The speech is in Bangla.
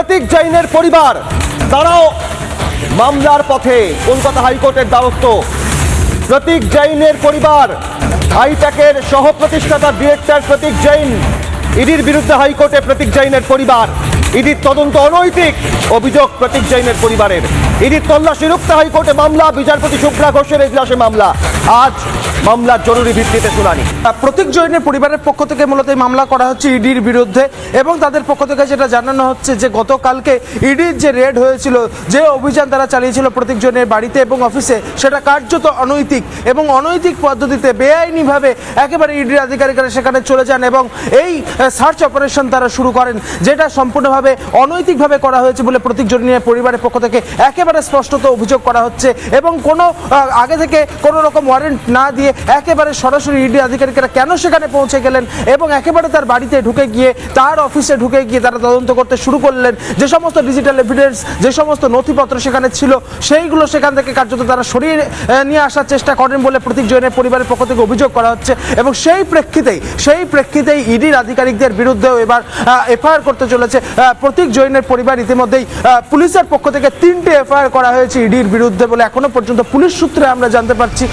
প্রতীক জৈনের পরিবার তারাও মামলার পথে কলকাতা হাইকোর্টের দ্বারস্থ। প্রতীক জৈনের পরিবার, হাইটেকের সহ প্রতিষ্ঠাতা ডিরেক্টর প্রতীক জৈন, ইডির বিরুদ্ধে হাইকোর্টে প্রতীক জৈনের পরিবার। ইডির তদন্ত অনৈতিক অভিযোগ প্রতীক জৈনের পরিবারের। ইডির তল্লাশি রুখতে হাইকোর্টে মামলা, বিচারপতি শুক্লা ঘোষের এজলাসে মামলা। আজ মামলার জরুরি ভিত্তিতে শুনানি। প্রতীক জৈনের পরিবারের পক্ষ থেকে মূলত এই মামলা করা হচ্ছে ইডির বিরুদ্ধে, এবং তাদের পক্ষ থেকে যেটা জানানো হচ্ছে যে গতকালকে ইডির যে রেড হয়েছিল, যে অভিযান তারা চালিয়েছিল প্রতীক জৈনের বাড়িতে এবং অফিসে, সেটা কার্যত অনৈতিক এবং অনৈতিক পদ্ধতিতে বেআইনিভাবে একেবারে ইডির আধিকারিকরা সেখানে চলে যান এবং এই সার্চ অপারেশন তারা শুরু করেন, যেটা সম্পূর্ণভাবে অনৈতিকভাবে করা হয়েছে বলে প্রতীক জৈনের পরিবারের পক্ষ থেকে একেবারে স্পষ্টত অভিযোগ করা হচ্ছে। এবং কোনো আগে থেকে কোনো রকম ওয়ারেন্ট না দিয়ে একেবারে সরাসরি ইডি আধিকারিকরা কেন সেখানে পৌঁছে গেলেন এবং একেবারে তার বাড়িতে ঢুকে গিয়ে, তার অফিসে ঢুকে গিয়ে তারা তদন্ত করতে শুরু করলেন। যে সমস্ত ডিজিটাল এভিডেন্স, যে সমস্ত নথিপত্র সেখানে ছিল, সেইগুলো সেখান থেকে কার্যত তারা সরিয়ে নিয়ে আসার চেষ্টা করেন বলে প্রতীক জৈনের পরিবারের পক্ষ থেকে অভিযোগ করা হচ্ছে। এবং সেই প্রেক্ষিতেই ইডির আধিকারিকদের বিরুদ্ধেও এবার এফআইআর করতে চলেছে প্রতীক জৈনের পরিবার। ইতিমধ্যেই পুলিশের পক্ষ থেকে 3টে এফআইআর করা হয়েছে ইডির বিরুদ্ধে বলে এখনো পর্যন্ত পুলিশ সূত্রে আমরা জানতে পারছি।